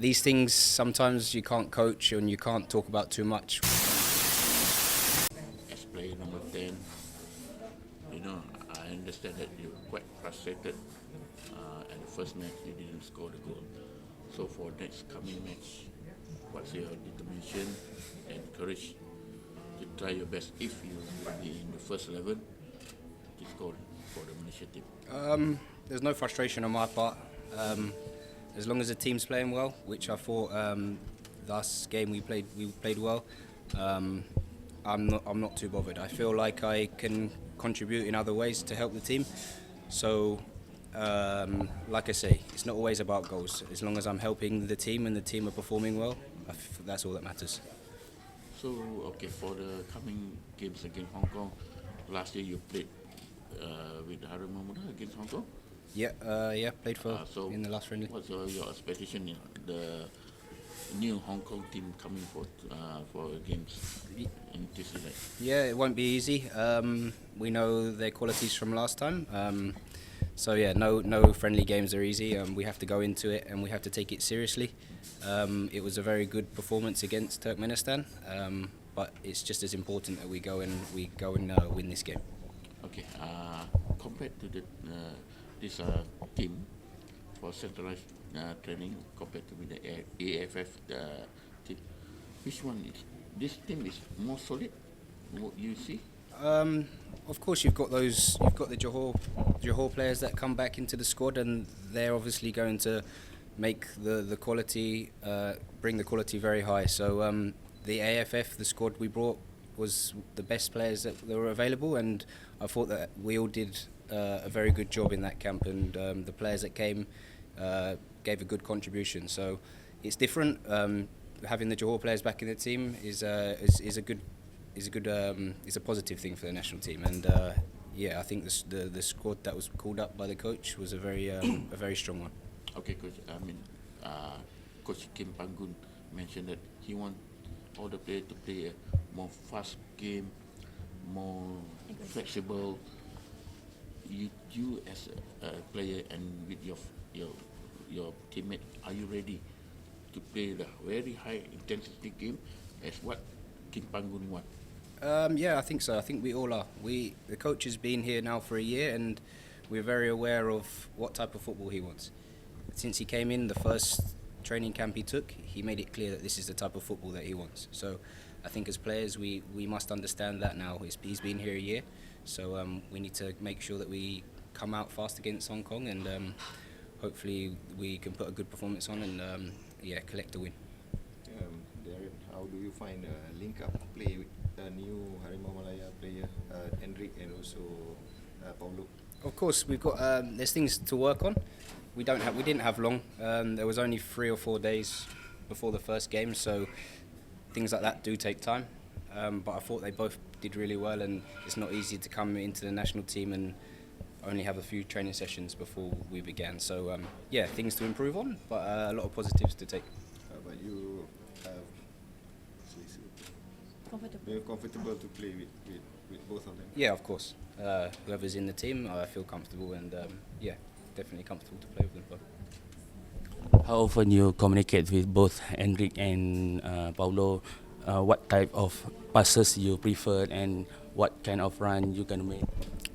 these things sometimes you can't coach and you can't talk about too much. As player number 10, I understand that you're quite frustrated at the first match you didn't score the goal. So for next coming match, what's your determination and courage to try your best if you will be in the first 11 to score for the Malaysia team? There's no frustration on my part. As long as the team's playing well, which I thought last game we played well. I'm not too bothered. I feel like I can contribute in other ways to help the team. So, like I say, it's not always about goals. As long as I'm helping the team and the team are performing well, that's all that matters. So, okay, for the coming games against Hong Kong, last year you played with hadapan against Hong Kong? Yeah, played in the last friendly. What's your expectation in the new Hong Kong team coming for games in this event? Yeah, it won't be easy. We know their qualities from last time. So yeah, no friendly games are easy. We have to go into it and we have to take it seriously. It was a very good performance against Turkmenistan, but it's just as important that we go and win this game. Okay, compared to this team for centralized training compared to the AFF team, which one is this team is more solid? What you see? Of course, you've got the Johor players that come back into the squad, and they're obviously going to make the quality, bring the quality very high. So the AFF, the squad we brought, was the best players that were available, and I thought that we all did a very good job in that camp, and the players that came gave a good contribution. So it's different. Having the Johor players back in the team is a positive thing for the national team, and I think the squad that was called up by the coach was a very strong one. Okay, Coach. Coach Kim Panggun mentioned that he wants all the players to play a more fast game, more flexible. You as a player and with your teammate, are you ready to play the very high intensity game as what Kim Panggun wants? Yeah, I think so. I think we all are. The coach has been here now for a year, and we're very aware of what type of football he wants. Since he came in, the first training camp he took, he made it clear that this is the type of football that he wants. So I think as players, we must understand that now. He's been here a year, so we need to make sure that we come out fast against Hong Kong, and hopefully we can put a good performance on and collect a win. Darren, how do you find link up play with the new Harimau Malaya player, Hendrik, and also Paulo? Of course, we've got there's things to work on. We didn't have long. There was only 3 or 4 days before the first game, so things like that do take time. But I thought they both did really well, and it's not easy to come into the national team and only have a few training sessions before we began. So things to improve on, but a lot of positives to take. But you you're comfortable to play with both of them? Yeah, of course. Whoever's in the team, I feel comfortable, and definitely comfortable to play with them both. How often you communicate with both Hendrik and Paulo? What type of passes you prefer, and what kind of run you can make?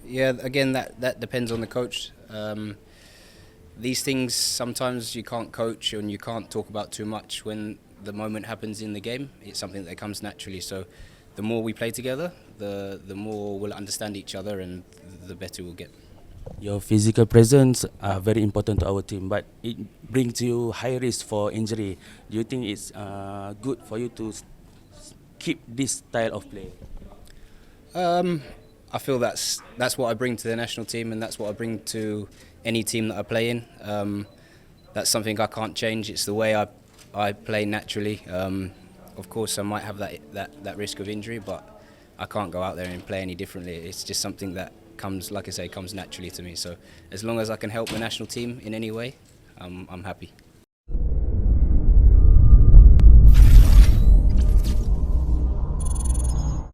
Yeah, again, that depends on the coach. These things sometimes you can't coach and you can't talk about too much when the moment happens in the game. It's something that comes naturally. So the more we play together, the more we'll understand each other, and the better we'll get. Your physical presence are very important to our team, but it brings you high risk for injury. Do you think it's good for you to keep this style of play? I feel that's what I bring to the national team, and that's what I bring to any team that I play in. That's something I can't change. It's the way I play naturally. Of course, I might have that risk of injury, but I can't go out there and play any differently. It's just something that comes naturally to me. So as long as I can help the national team in any way, I'm happy.